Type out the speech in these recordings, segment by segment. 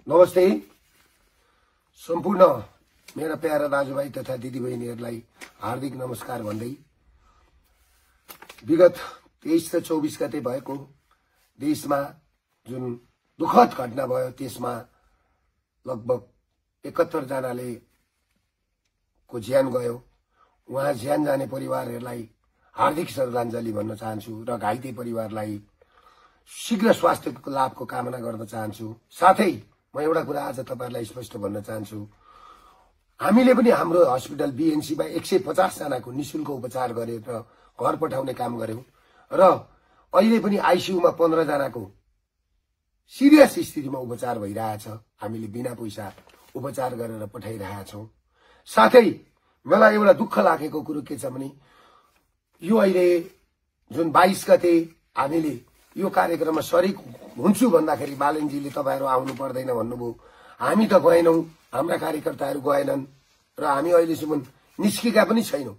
नमस्ते सम्पूर्ण मेरा प्यारा दाजुभाइ तथा दिदीबहिनीहरूलाई हार्दिक नमस्कार भन्दै विगत 23 र 24 गते भएको देशमा जुन दुखद घटना भयो त्यसमा लगभग 71 जनाले को ज्यान गयो। उहाँ ज्यान जाने परिवारहरूलाई हार्दिक श्रद्धाञ्जली भन्न चाहन्छु र घाइते परिवारलाई शीघ्र स्वास्थ्यको लाभको कामना गर्न चाहन्छु। साथै म एउटा कुरा आज तपाईहरुलाई स्पष्ट भन्न चाहन्छु, हामीले पनि हाम्रो हस्पिटल बीएनसी मा 150 जनाको निशुल्क उपचार गरेर घर पठाउने काम गर्यौं र अहिले पनि आईसीयू मा 15 जनाको सिरियस स्थितिमा उपचार भइरहेछ। हामीले बिना पैसा उपचार गरेर पठाइरहेका छौं। साथै मलाई एउटा दुःख लागेको कुरो के छ भने यो अहिले जुन 22 गते हामीले यो कार्यक्रममा सरिक हुन्छु भन्दाखेरि बालनजीले तपाईहरु आउनु पर्दैन भन्नुभयो। हामी त गएनौं, हाम्रा कार्यकर्ताहरु गएनन् र हामी अहिलेसम्म निस्केका पनि छैनौं।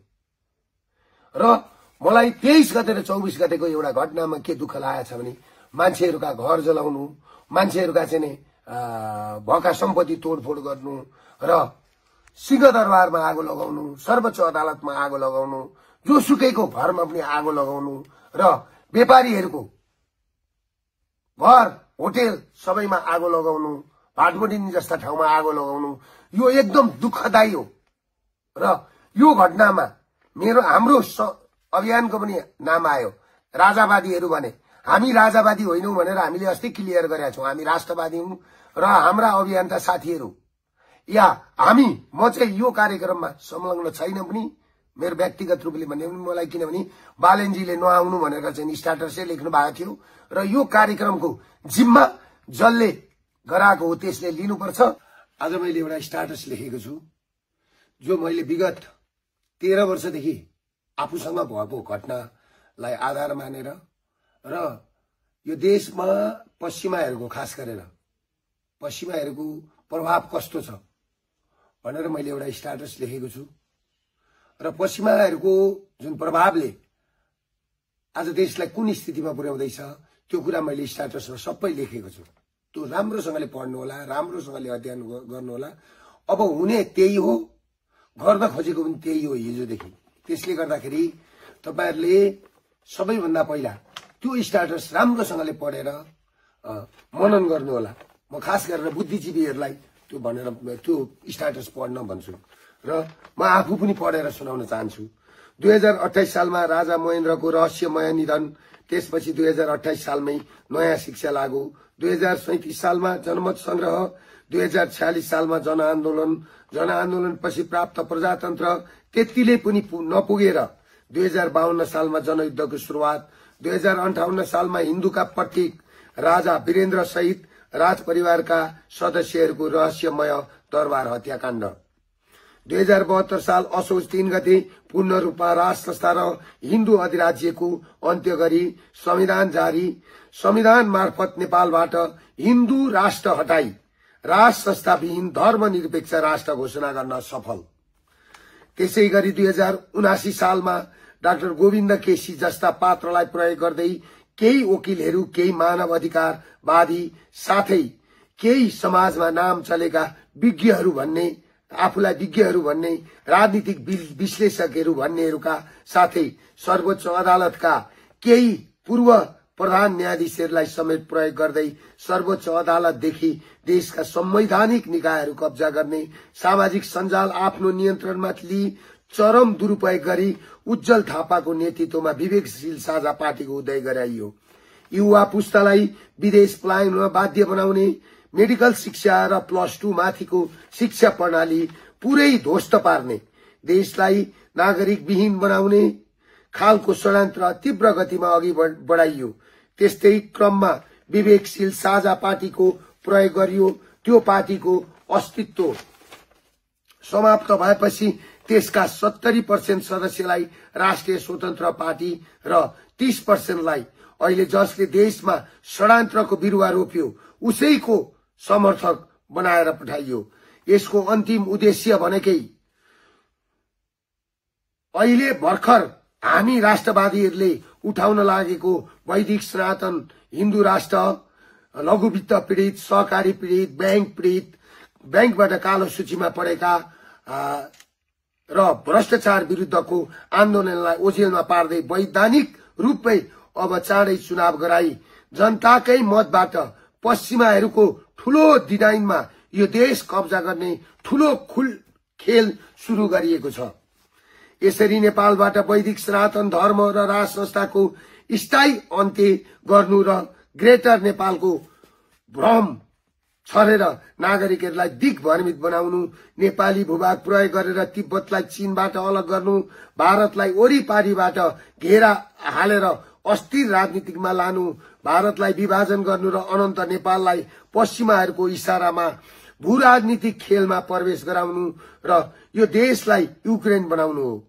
र मलाई 23 गते र 24 गतेको एउटा घटनामा के दुःख लागेको छ भने मान्छेहरुका घर जलाउनु, मान्छेहरुका चाहिँ भएका सम्पत्ति तोडफोड गर्नु र सिंहदरबारमा आगो लगाउनु, सर्वोच्च अदालतमा आगो लगाउनु, जोसुकैको घरमा पनि आगो लगाउनु र व्यापारीहरुको घर होटल सबैमा आगो लगाउनु, भाटबोडिनी जस्ता ठाउँमा आगो लगाउनु यो एकदम दुःखदायी हो। र यो घटनामा हाम्रो अभियानको पनि नाम आयो राजावादीहरु भने। हामी राजावादी होइनौं भनेर हामीले अस्ति क्लियर गरेका छौं। हामी राष्ट्रवादी हौं र हाम्रा अभियन्ता साथीहरु या म चाहिँ यो कार्यक्रममा संलग्न छैन पनि मेरो व्यक्तिगत रूपले भन्ने मलाई, किनभने बालनजीले नआउनु भनेर चाहिँ स्ट्याटसै लेख्नु भएको थियो र यो कार्यक्रमको जिम्मा जसले गराएको हो त्यसले लिनुपर्छ। आज मैले एउटा स्ट्याटस लेखेको छु जो मैले विगत 13 वर्षदेखि आफूसँग भएको घटनालाई आधार मानेर र यो देशमा पश्चिमाहरुको खास गरेर पश्चिमाहरुको प्रभाव कस्तो छ भनेर मैले एउटा स्ट्याटस लेखेको छु र पश्चिमाहरुको जुन प्रभावले आज देशलाई कुन स्थितिमा पुर्याउँदैछ त्यो कुरा मैले स्ट्याटसमा सबै लेखेको छु। त्यो राम्रोसँगले पढ्नु होला, राम्रोसँगले अध्ययन गर्नु होला। अब हुने त्यही हो, गर्न खोजेको पनि त्यही हो हिजोदेखि। त्यसले गर्दाखेरि तपाईहरुले सबैभन्दा पहिला त्यो स्ट्याटस राम्रोसँगले पढेर मनन गर्नु होला। म खास गरेर बुद्धिजीवीहरुलाई त्यो भनेर त्यो स्ट्याटस पढ्न भन्छु र म आफू पनि पढेर सुनाउन चाहन्छु। 2028 सालमा राजा महेन्द्रको रहस्यमय निधन, त्यसपछि 2028 सालमै नयाँ शिक्षा लागू, 2037 सालमा जनमत संग्रह, 2046 सालमा जनआन्दोलनपछि प्राप्त प्रजातन्त्र त्यतिले पनि नपुगेर 2052 सालमा जनयुद्धको सुरुवात, 2058 सालमा हिन्दूका प्रतीक राजा वीरेन्द्र सहित राजपरिवारका सदस्यहरूको रहस्यमय दरबार हत्याकाण्ड, 2072 साल असोज 3 गते पूर्ण रूपमा राज संस्था र हिन्दू अधिराज्यको अन्त्य गरी संविधान जारी, संविधान मार्फत नेपालबाट हिन्दू राष्ट्र हटाई राज संस्था विहीन धर्मनिरपेक्ष राष्ट्र घोषणा गर्न सफल। त्यसै गरी 2079 सालमा डाक्टर गोविन्द केसी जस्ता पात्रलाई प्रयोग गर्दै केही वकिलहरू, केही मानव अधिकारवादी साथै केही समाजमा नाम चलेका विज्ञहरू भन्ने, आफूलाई विज्ञहरू भन्ने, राजनीतिक विश्लेषकहरू भन्नेहरूका साथै सर्वोच्च अदालतका केही पूर्व प्रधान न्यायाधीशहरूलाई समेत प्रयोग गर्दै सर्वोच्च अदालतदेखि देशका संवैधानिक निकायहरू कब्जा गर्ने, सामाजिक सञ्जाल आफ्नो नियन्त्रणमा लिई चरम दुरुपयोग गरी उज्जवल थापाको नेतृत्वमा विवेकशील साझा पार्टीको उदय गराइयो। युवा पुस्तालाई विदेश पलायनमा बाध्य बनाउने, मेडिकल शिक्षा र +2 माथिको शिक्षा प्रणाली पुरै ध्वस्त पार्ने, देशलाई नागरिक विहीन बनाउने खालको षड्यन्त्र तीव्र गतिमा अघि बढाइयो। त्यस्तै क्रममा विवेकशील साझा पार्टीको प्रयोग गरियो। त्यो पार्टीको अस्तित्व समाप्त भएपछि त्यसका 70% सदस्यलाई राष्ट्रिय स्वतन्त्र पार्टी र 30% लाई अहिले जसले देशमा षड्यन्त्रको बिरुवा रोप्यो उसैको समर्थक बनाएर पठाइयो। यसको अन्तिम उद्देश्य भनेकै अहिले भर्खर हामी राष्ट्रवादीहरूले उठाउन लागेको वैदिक सनातन हिन्दू राष्ट्र लघु वित्त पीडित, सहकारी पीडित, बैंक पीडित, बैंकबाट कालो सूचीमा परेका र भ्रष्टाचार विरुद्धको आन्दोलनलाई ओझेलमा पार्दै वैधानिक रूपमै अब चाँडै चुनाव गराई जनताकै मतबाट पश्चिमाहरूको ठूलो डिजाइनमा यो देश कब्जा गर्ने ठूलो खेल सुरु गरिएको छ। यसरी नेपालबाट वैदिक सनातन धर्म र राज संस्थाको स्थायी अन्त्य गर्नु र ग्रेटर नेपालको भ्रम छरेर नागरिकहरूलाई दिग्भ्रमित बनाउनु, नेपाली भूभाग प्रयोग गरेर तिब्बतलाई चीनबाट अलग गर्नु, भारतलाई वरिपरिबाट घेरा हालेर अस्थिर राजनीतिमा लानु, भारतलाई विभाजन गर्नु र अनन्त नेपाललाई पश्चिमाहरूको इशारामा भू राजनीतिक खेलमा प्रवेश गराउनु र यो देशलाई युक्रेन बनाउनु हो।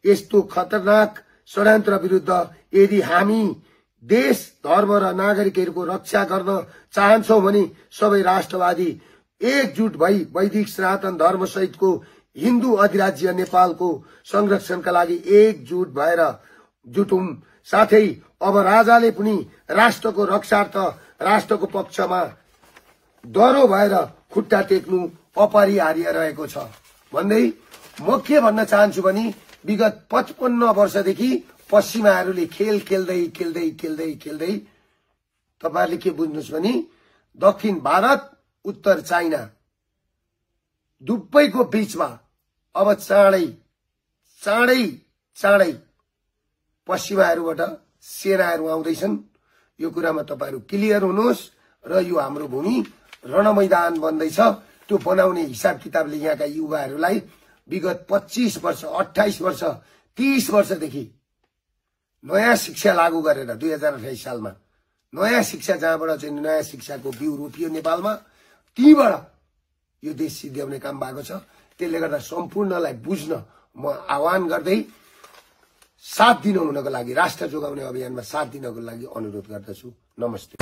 यस्तो खतरनाक षड्यन्त्र विरुद्ध यदि हामी देश, धर्म र नागरिकहरूको रक्षा गर्न चाहन्छौं भने सबै राष्ट्रवादी एकजुट भई वैदिक सनातन धर्म सहितको हिन्दू अधिराज्य नेपालको संरक्षणका लागि एकजुट भएर जुटौं। साथै अब राजाले पनि राष्ट्रको रक्षार्थ राष्ट्रको पक्षमा डह्रो भएर खुट्टा टेक्नु अपरिहार्य रहेको छ भन्दै म के भन्न चाहन्छु भने विगत 55 वर्षदेखि पश्चिमाहरूले खेल खेल्दै खेल्दै खेल्दै खेल्दै तपाईहरुले के बुझ्नुस् भने दक्षिण भारत, उत्तर चाइना दुवैको बीचमा अब चाँडै पश्चिमाहरूबाट सेनाहरू आउँदैछन्। यो कुरामा तपाईहरु क्लियर हुनुहोस् र यो हाम्रो भूमि रणमैदान बन्दैछ। त्यो बनाउने हिसाब किताबले यहाँका युवाहरूलाई विगत 25 वर्ष, 28 वर्ष, 30 वर्षदेखि नयाँ शिक्षा लागू गरेर 2028 सालमा नयाँ शिक्षा, जहाँबाट चाहिँ नयाँ शिक्षाको बिउ रोपियो नेपालमा, तीबाट यो देश सिद्ध्याउने काम भएको छ। त्यसले गर्दा सम्पूर्णलाई बुझ्न म आह्वान गर्दै साथ दिन हुनको लागि, राष्ट्र जोगाउने अभियानमा साथ दिनको लागि अनुरोध गर्दछु। नमस्ते।